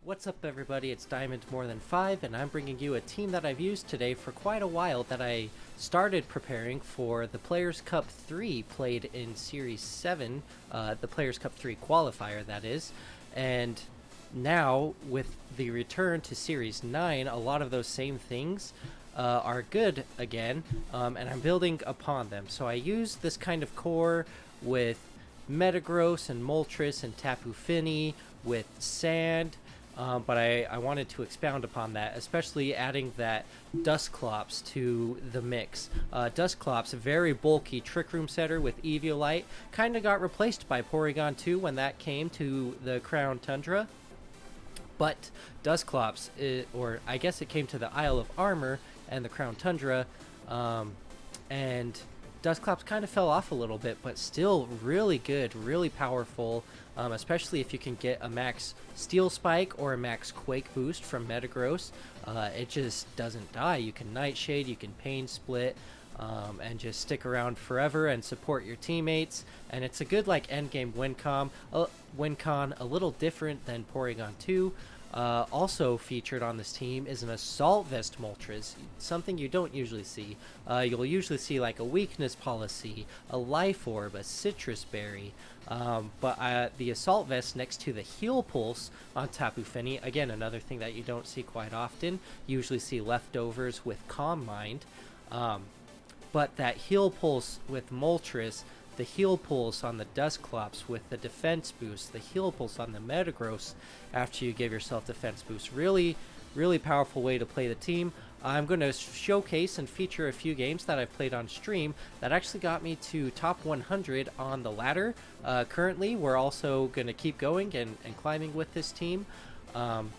What's up everybody, it's Diamond More Than 5 and I'm bringing you a team that I've used today for quite a while that I started preparing for the Players Cup 3 played in Series 7, the Players Cup 3 qualifier that is, and now with the return to Series 9, a lot of those same things are good again, and I'm building upon them. So I use this kind of core with Metagross and Moltres and Tapu Fini with Sand. But I wanted to expound upon that, especially adding that Dusclops to the mix. Dusclops, a very bulky Trick Room setter with Eviolite, kind of got replaced by Porygon 2 when that came to the Crown Tundra. But Dusclops, or I guess it came to the Isle of Armor and the Crown Tundra, and Dusclops kind of fell off a little bit, but still really good, really powerful, especially if you can get a max Steel Spike or a max Quake boost from Metagross. It just doesn't die. You can Nightshade, you can Pain Split, and just stick around forever and support your teammates. And it's a good like endgame win con, a little different than Porygon 2. Also featured on this team is an Assault Vest Moltres, something you don't usually see. You'll usually see like a Weakness Policy, a Life Orb, a Citrus Berry, but the Assault Vest next to the Heal Pulse on Tapu Fini, again another thing that you don't see quite often. You usually see Leftovers with Calm Mind, but that Heal Pulse with Moltres, the Heal Pulse on the Dusclops with the defense boost, the Heal Pulse on the Metagross after you give yourself defense boost. Really, really powerful way to play the team. I'm going to showcase and feature a few games that I've played on stream that actually got me to top 100 on the ladder. Currently, we're also going to keep going and climbing with this team. And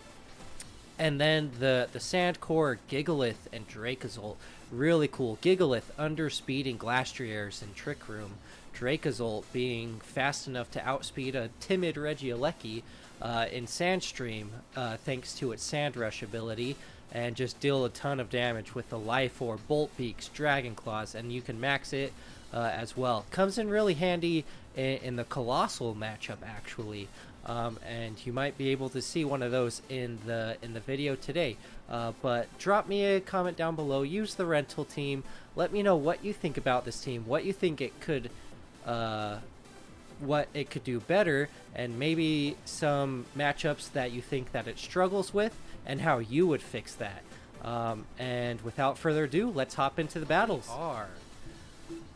then the Sand Core, Gigalith, and Dracozolt. Really cool. Gigalith underspeeding Glastriers in Trick Room. Dracozolt being fast enough to outspeed a timid Regieleki in Sandstream thanks to its Sand Rush ability, and just deal a ton of damage with the Life Orb, Bolt Beaks, Dragon Claws, and you can max it as well. Comes in really handy in the Colossal matchup actually. And you might be able to see one of those in the video today. But drop me a comment down below. Use the rental team. Let me know what you think about this team. What you think it could, do better, and maybe some matchups that you think that it struggles with, and how you would fix that. And without further ado, let's hop into the battles.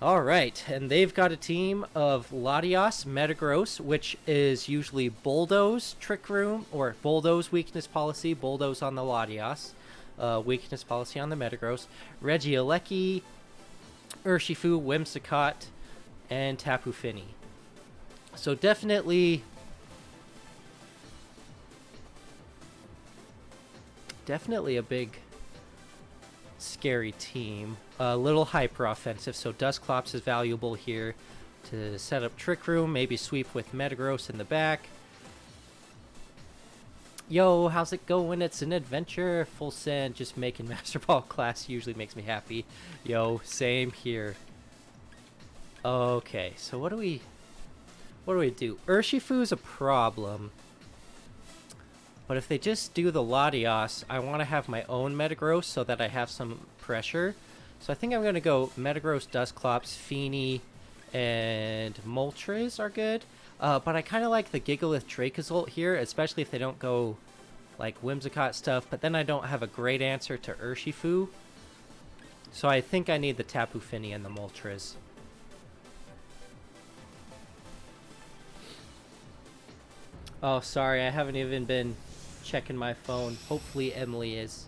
Alright, and they've got a team of Latias, Metagross, which is usually Bulldoze, Trick Room, or Bulldoze Weakness Policy, Bulldoze on the Latias, Weakness Policy on the Metagross, Regieleki, Urshifu, Whimsicott, and Tapu Fini. So definitely a big scary team. A little hyper offensive, so Dusclops is valuable here to set up Trick Room, maybe sweep with Metagross in the back. Yo, how's it going? It's an adventure. Full send, just making Master Ball class usually makes me happy. Yo, same here. Okay, so what do we do? Urshifu's a problem. But if they just do the Latias, I want to have my own Metagross so that I have some pressure. So I think I'm going to go Metagross, Dusclops, Fini, and Moltres are good. But I kind of like the Gigalith Dracozolt here, especially if they don't go like Whimsicott stuff. But then I don't have a great answer to Urshifu. So I think I need the Tapu Fini and the Moltres. Oh, sorry, I haven't even been checking my phone. Hopefully Emily is.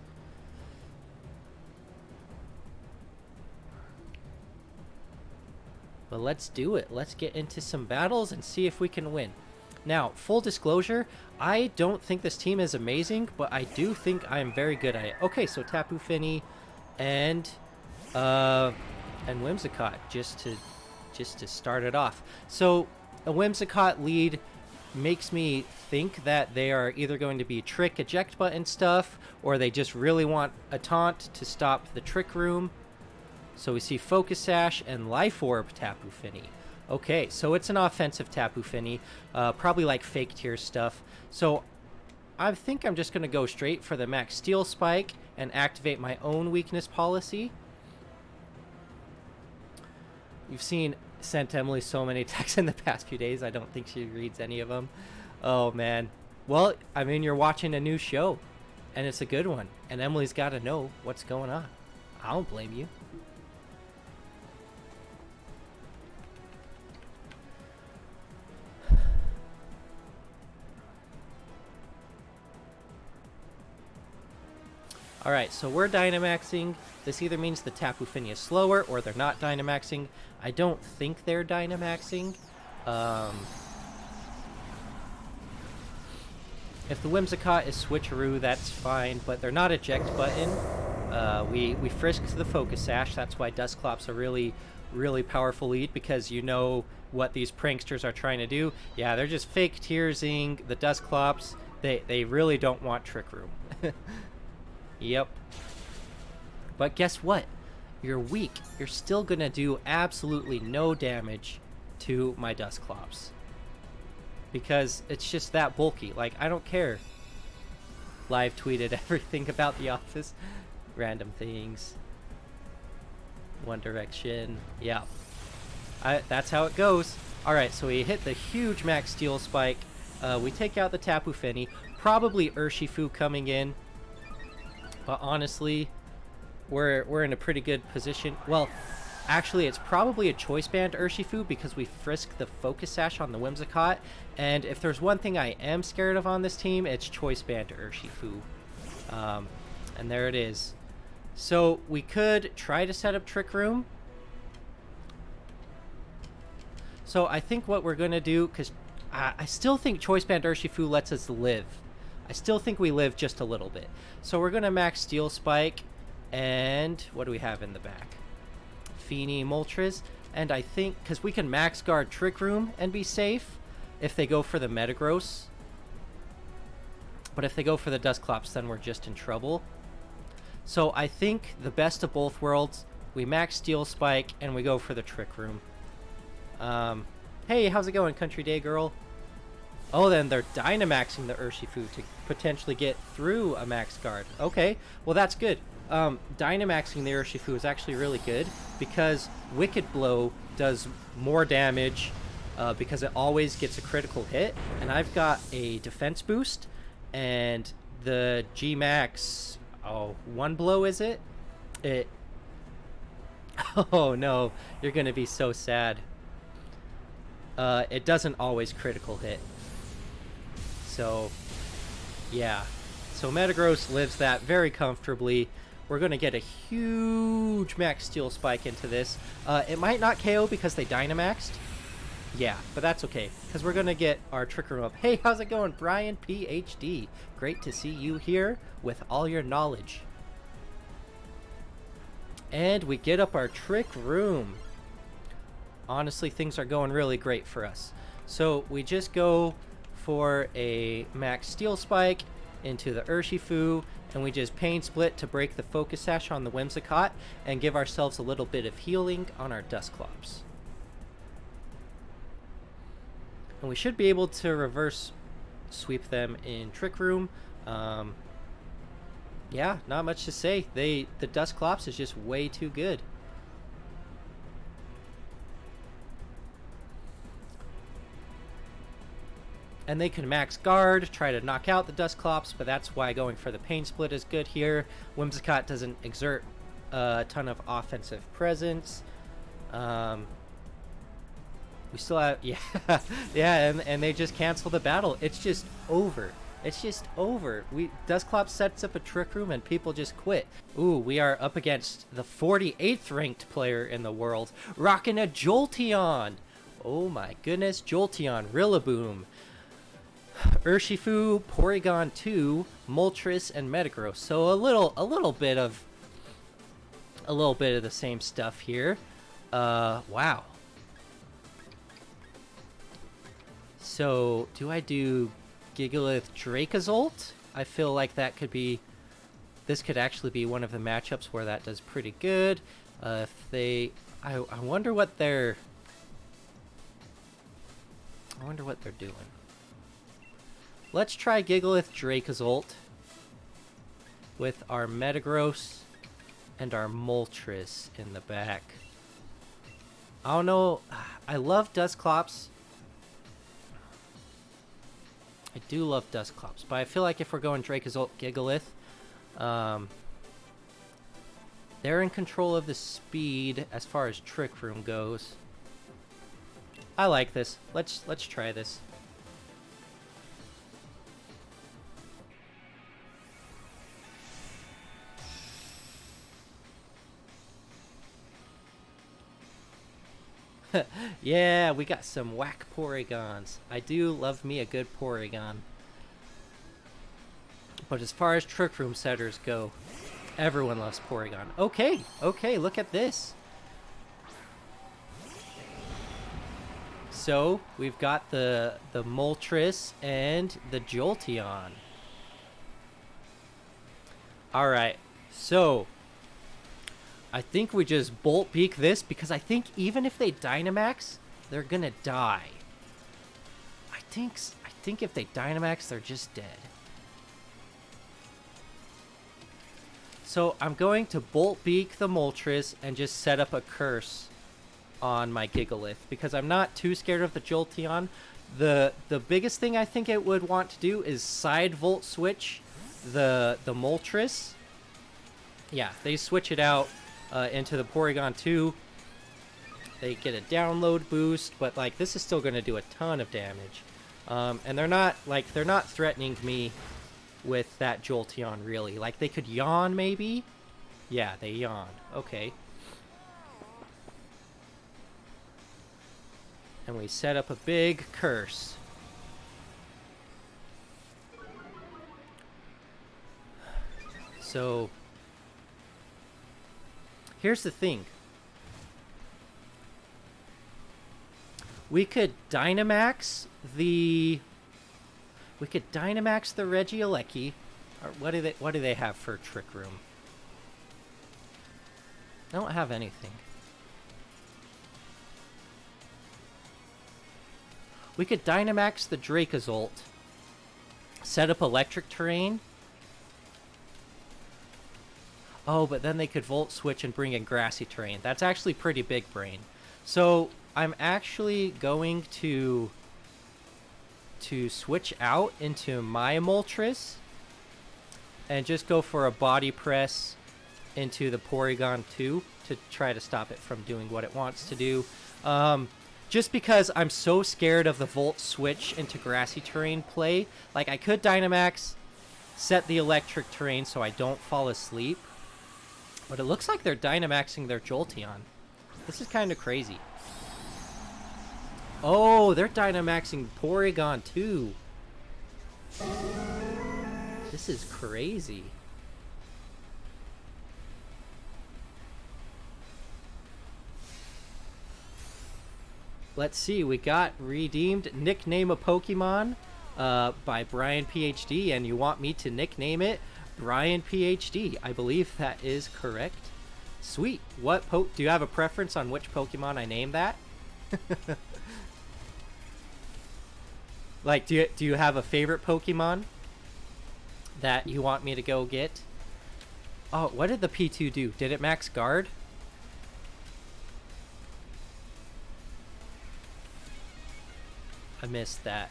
But let's do it. Let's get into some battles and see if we can win. Now, full disclosure, I don't think this team is amazing, but I do think I am very good at it. Okay, so Tapu Fini and Whimsicott just to start it off. So a Whimsicott lead makes me think that they are either going to be trick eject button stuff, or they just really want a taunt to stop the Trick Room. So we see Focus Sash and Life Orb Tapu Fini. Okay, so it's an offensive Tapu Fini, probably like fake tier stuff. So I think I'm just going to go straight for the max steel spike and activate my own weakness policy. You've sent Emily so many texts in the past few days. I don't think she reads any of them. Oh, man. Well, I mean, you're watching a new show, and it's a good one. And Emily's got to know what's going on. I don't blame you. Alright, so we're Dynamaxing. This either means the Tapu Fini is slower or they're not Dynamaxing. I don't think they're Dynamaxing. If the Whimsicott is Switcheroo, that's fine, but they're not eject button. We frisked the Focus Sash. That's why Dusclops a really, really powerful lead, because you know what these pranksters are trying to do. Yeah, they're just fake Tearsing the Dusclops. They really don't want Trick Room. Yep. But guess what? You're weak. You're still gonna do absolutely no damage to my Dusclops, because it's just that bulky. Like, I don't care. Live tweeted everything about The Office. Random things. One Direction. Yeah. That's how it goes. Alright, so we hit the huge max steel spike. We take out the Tapu Fini. Probably Urshifu coming in. But honestly, we're in a pretty good position. Well, actually, it's probably a Choice Band Urshifu, because we frisked the Focus Sash on the Whimsicott. And if there's one thing I am scared of on this team, it's Choice Band Urshifu. And there it is. So we could try to set up Trick Room. So I think what we're going to do, because I still think Choice Band Urshifu lets us live. I still think we live just a little bit. So we're going to max Steel Spike. And what do we have in the back? Fini, Moltres. And I think, because we can max guard Trick Room and be safe if they go for the Metagross. But if they go for the Dusclops, then we're just in trouble. So I think the best of both worlds, we max Steel Spike and we go for the Trick Room. Hey, how's it going, Country Day Girl? Oh, then they're Dynamaxing the Urshifu to potentially get through a max guard. Okay, well that's good. Dynamaxing the Urshifu is actually really good, because Wicked Blow does more damage because it always gets a critical hit. And I've got a defense boost, and the G-Max, one blow is it? Oh no, you're going to be so sad. It doesn't always critical hit. So, yeah. So Metagross lives that very comfortably. We're going to get a huge max Steel Spike into this. It might not KO because they Dynamaxed. Yeah, but that's okay, because we're going to get our Trick Room up. Hey, how's it going, Brian PhD? Great to see you here with all your knowledge. And we get up our Trick Room. Honestly, things are going really great for us. So we just go for a max Steel Spike into the Urshifu, and we just Pain Split to break the Focus Sash on the Whimsicott and give ourselves a little bit of healing on our Dusclops. And we should be able to reverse sweep them in Trick Room. Yeah, not much to say. The Dusclops is just way too good. And they can max guard, try to knock out the Dusclops, but that's why going for the Pain Split is good here. Whimsicott doesn't exert a ton of offensive presence. We still have, yeah, yeah, and they just cancel the battle. It's just over. It's just over. Dusclops sets up a Trick Room and people just quit. Ooh, we are up against the 48th ranked player in the world, rocking a Jolteon. Oh my goodness, Jolteon, Rillaboom, Urshifu, Porygon 2, Moltres, and Metagross. So a little bit of the same stuff here. Wow. So do I do Gigalith Dracozolt? I feel like that could be. This could actually be one of the matchups where that does pretty good. If they, I wonder what they're. I wonder what they're doing. let's try Gigalith Dracozolt with our Metagross and our Moltres in the back. I don't know. I love Dusclops. I do love Dusclops, but I feel like if we're going Dracozolt Gigalith, they're in control of the speed as far as Trick Room goes. I like this. Let's try this. Yeah, we got some whack Porygons. I do love me a good Porygon. But as far as Trick Room setters go, everyone loves Porygon. Okay, look at this. So, we've got the Moltres and the Jolteon. Alright, so I think we just Bolt Beak this, because I think even if they Dynamax, they're gonna die. I think if they Dynamax, they're just dead. So I'm going to Bolt Beak the Moltres and just set up a curse on my Gigalith, because I'm not too scared of the Jolteon. The biggest thing I think it would want to do is side Volt Switch the Moltres. Yeah, they switch it out into the Porygon 2. They get a download boost, but like this is still going to do a ton of damage. And they're not threatening me with that Jolteon really. Like they could yawn maybe. Yeah, they yawn. Okay. And we set up a big curse. So here's the thing. We could Dynamax the Regieleki. Or what do they have for Trick Room? They don't have anything. We could Dynamax the Dracozolt, set up Electric Terrain. Oh, but then they could Volt Switch and bring in Grassy Terrain. That's actually pretty big brain. So I'm actually going to switch out into my Moltres and just go for a Body Press into the Porygon 2 to try to stop it from doing what it wants to do. Just because I'm so scared of the Volt Switch into Grassy Terrain play. Like, I could Dynamax, set the Electric Terrain so I don't fall asleep. But it looks like they're Dynamaxing their Jolteon. This is kind of crazy. Oh, they're Dynamaxing Porygon too. This is crazy. Let's see, we got redeemed Nickname a Pokemon by Brian PhD, and you want me to nickname it Brian PhD. I believe that is correct. Sweet. What do you have a preference on which Pokemon I name that? Like, do you have a favorite Pokemon that you want me to go get? Oh, what did the P2 do? Did it max guard? I missed that.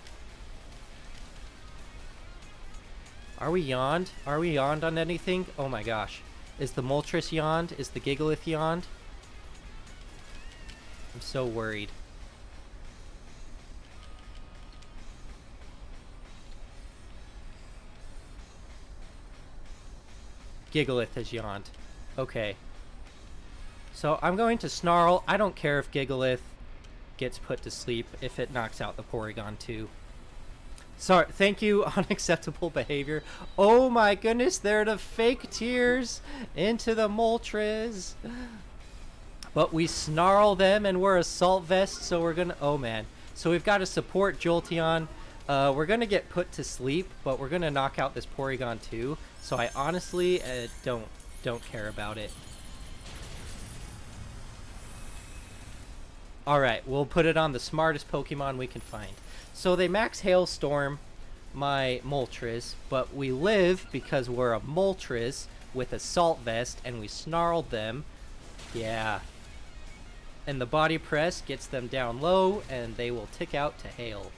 Are we yawned? Are we yawned on anything? Oh my gosh. Is the Moltres yawned? Is the Gigalith yawned? I'm so worried. Gigalith has yawned. Okay. So I'm going to Snarl. I don't care if Gigalith gets put to sleep if it knocks out the Porygon 2. Sorry, thank you, unacceptable behavior. Oh my goodness, they're the fake tears into the Moltres. But we Snarl them and we're Assault Vest, so we're gonna... Oh man. So we've got to support Jolteon. We're gonna get put to sleep, but we're gonna knock out this Porygon 2. So I honestly don't care about it. Alright, we'll put it on the smartest Pokemon we can find. So they max Hailstorm. my Moltres, but we live because we're a Moltres with Assault Vest, and we snarled them. Yeah. And the body press gets them down low, and they will tick out to hail.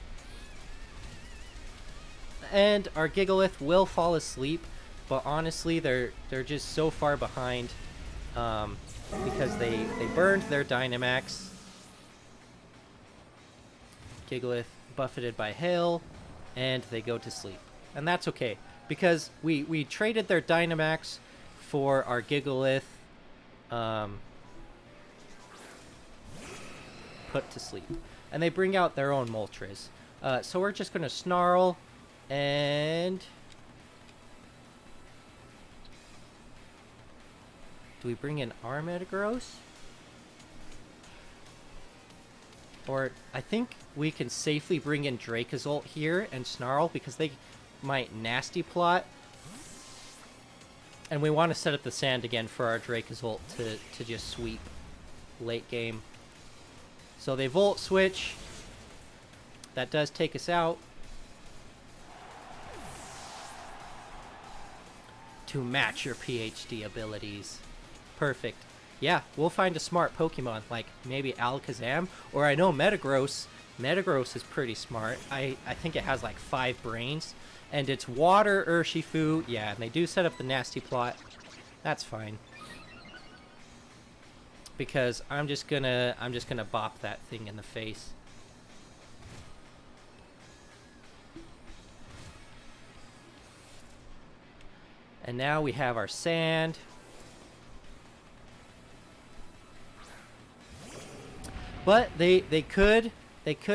And our Gigalith will fall asleep, but honestly, they're just so far behind because they burned their Dynamax. Gigalith buffeted by hail, and they go to sleep. And that's okay, because we traded their Dynamax for our Gigalith put to sleep. And they bring out their own Moltres. So we're just going to Snarl, and... do we bring in our Metagross? Or I think we can safely bring in Dracozolt here and Snarl because they might Nasty Plot. And we want to set up the sand again for our Dracozolt to just sweep late game. So they Volt Switch. That does take us out. To match your PhD abilities. Perfect. Yeah, we'll find a smart Pokemon, like maybe Alakazam, or I know Metagross. Metagross is pretty smart. I think it has like 5 brains, and it's Water Urshifu. Yeah, and they do set up the Nasty Plot. That's fine. Because I'm just gonna bop that thing in the face. And now we have our sand. But they could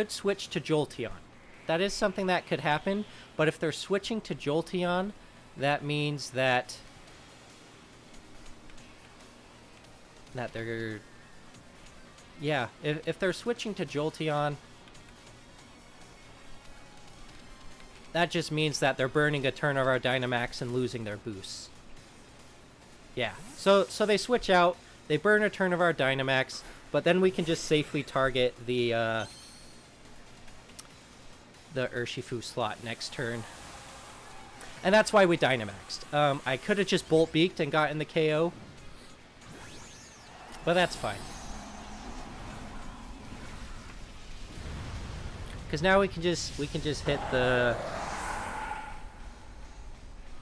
switch to Jolteon. That is something that could happen. But if they're switching to Jolteon, that means that they're... yeah, if they're switching to Jolteon, that just means that they're burning a turn of our Dynamax and losing their boosts. Yeah, so they switch out, they burn a turn of our Dynamax, but then we can just safely target the Urshifu slot next turn. And that's why we Dynamaxed. I could have just Bolt Beaked and gotten the KO, but that's fine. Because now we can just hit the...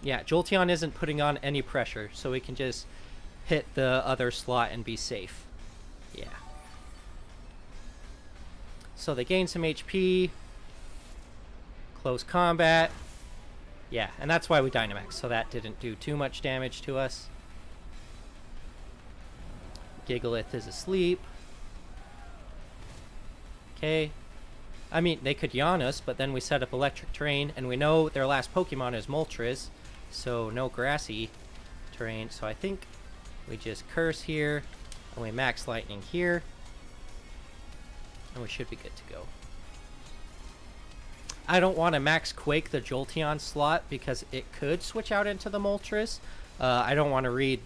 yeah, Jolteon isn't putting on any pressure, so we can just hit the other slot and be safe. Yeah. So they gain some HP. Close combat. Yeah, and that's why we Dynamax, so that didn't do too much damage to us. Gigalith is asleep. Okay. I mean, they could yawn us, but then we set up Electric Terrain, and we know their last Pokemon is Moltres, so no grassy terrain. So I think we just Curse here, and we Max Lightning here, and we should be good to go. I don't want to Max Quake the Jolteon slot because it could switch out into the Moltres. I don't want to read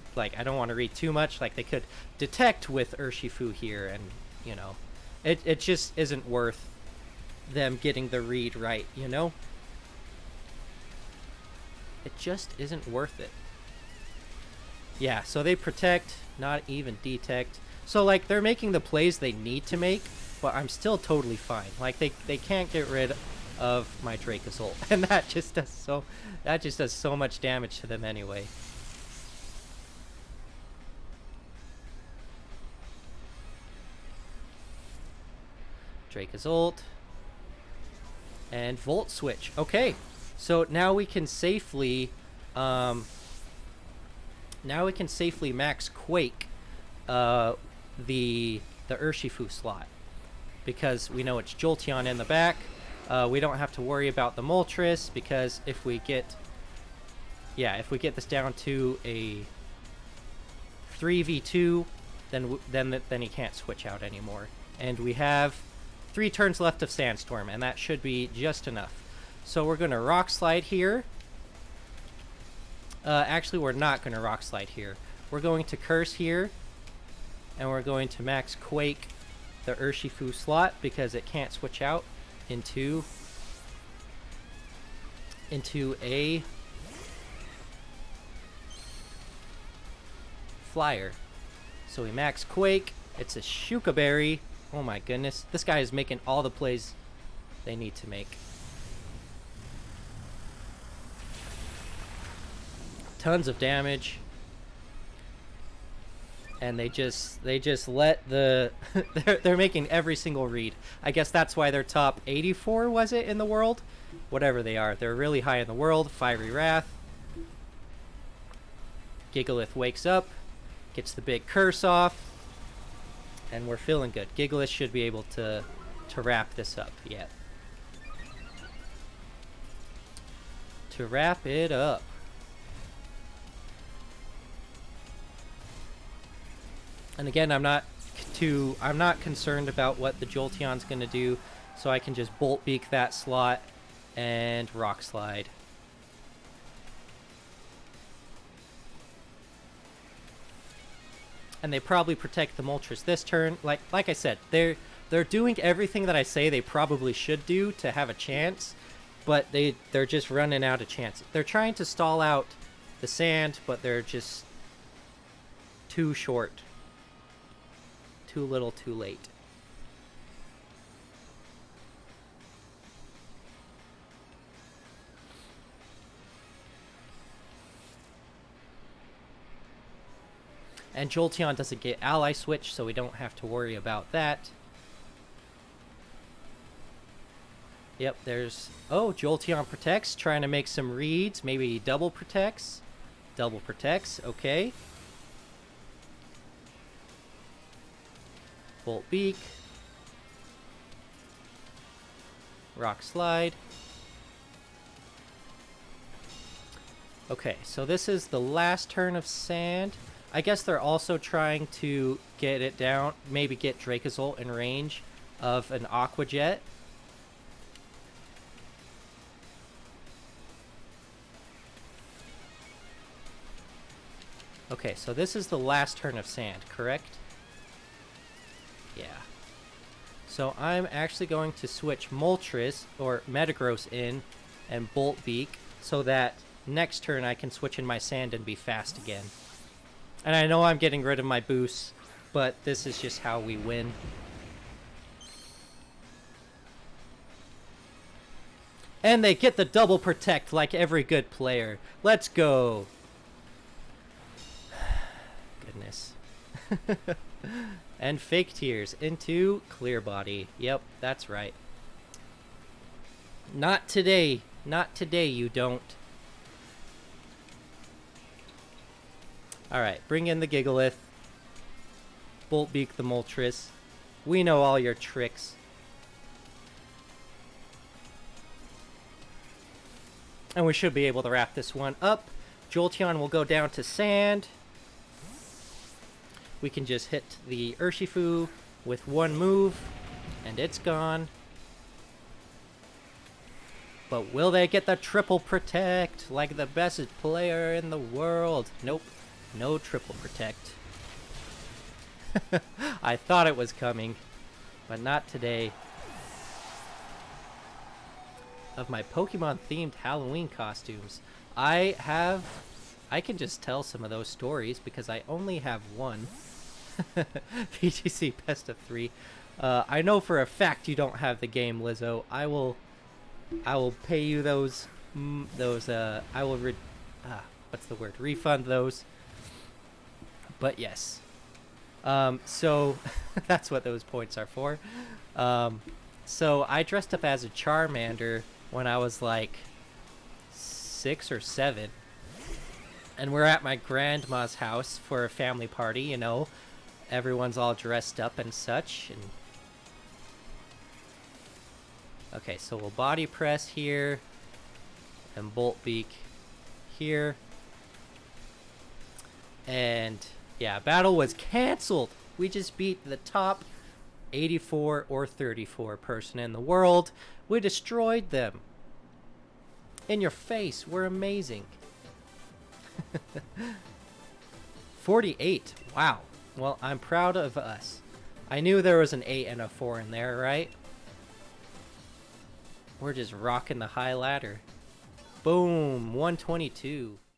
too much. Like, they could Detect with Urshifu here, and you know, it just isn't worth them getting the read right, you know? It just isn't worth it. Yeah, so they Protect, not even Detect. So, like, they're making the plays they need to make, but I'm still totally fine. Like, they can't get rid of my Dracozolt, and that just does so much damage to them anyway. Dracozolt. And Volt Switch. Okay, so now we can safely, Max Quake, the Urshifu slot, because we know it's Jolteon in the back. We don't have to worry about the Moltres because if we get this down to a 3v2, then he can't switch out anymore, and we have 3 turns left of Sandstorm, and that should be just enough. So we're going to Rock Slide here. Actually, we're not going to Rock Slide here. We're going to Curse here, and we're going to Max Quake the Urshifu slot because it can't switch out into into a flyer. So we max Quake. It's a Shuka Berry. Oh my goodness. This guy is making all the plays they need to make. Tons of damage. And they just let the they're making every single read. I guess that's why they're top 84, was it, in the world? Whatever they are, they're really high in the world. Fiery Wrath. Gigalith wakes up, gets the big curse off, and we're feeling good. Gigalith should be able to wrap this up. Yeah. To wrap it up. And again, I'm not concerned about what the Jolteon's going to do, so I can just Bolt Beak that slot and Rock Slide. And they probably protect the Moltres this turn. Like I said, they're doing everything that I say they probably should do to have a chance, but they're just running out of chances. They're trying to stall out the sand, but they're just too short. Too little, too late. And Jolteon doesn't get ally switch, so we don't have to worry about that. Yep, there's... Oh, Jolteon protects, trying to make some reads. Maybe double protects. Double protects, okay. Bolt Beak. Rock Slide. Okay, so this is the last turn of sand. I guess they're also trying to get it down, maybe get Dracozolt in range of an Aqua Jet. Okay, so this is the last turn of sand, correct? Yeah. So I'm actually going to switch Moltres, or Metagross, in and Bolt Beak, so that next turn I can switch in my sand and be fast again. And I know I'm getting rid of my boosts, but this is just how we win. And they get the double protect like every good player. Let's go. Goodness. And Fake Tears into Clear Body. Yep, that's right. Not today. Not today, you don't. Alright, bring in the Gigalith. Bolt Beak the Moltres. We know all your tricks. And we should be able to wrap this one up. Jolteon will go down to sand. We can just hit the Urshifu with one move, and it's gone. But will they get the triple protect like the best player in the world? Nope, no triple protect. I thought it was coming, but not today. Of my Pokemon themed Halloween costumes, I can just tell some of those stories because I only have one. VGC best of 3. I know for a fact you don't have the game, Lizzo. I will pay you those. I will refund those. But yes. So that's what those points are for. So I dressed up as a Charmander when I was like 6 or 7. And we're at my grandma's house for a family party, you know. Everyone's all dressed up and such. And okay, so we'll body press here. And Bolt Beak here. And yeah, battle was canceled. We just beat the top 84 or 34 person in the world. We destroyed them. In your face, we're amazing. 48. Wow. Well, I'm proud of us. I knew there was an 8 and a 4 in there, right? We're just rocking the high ladder. Boom, 122.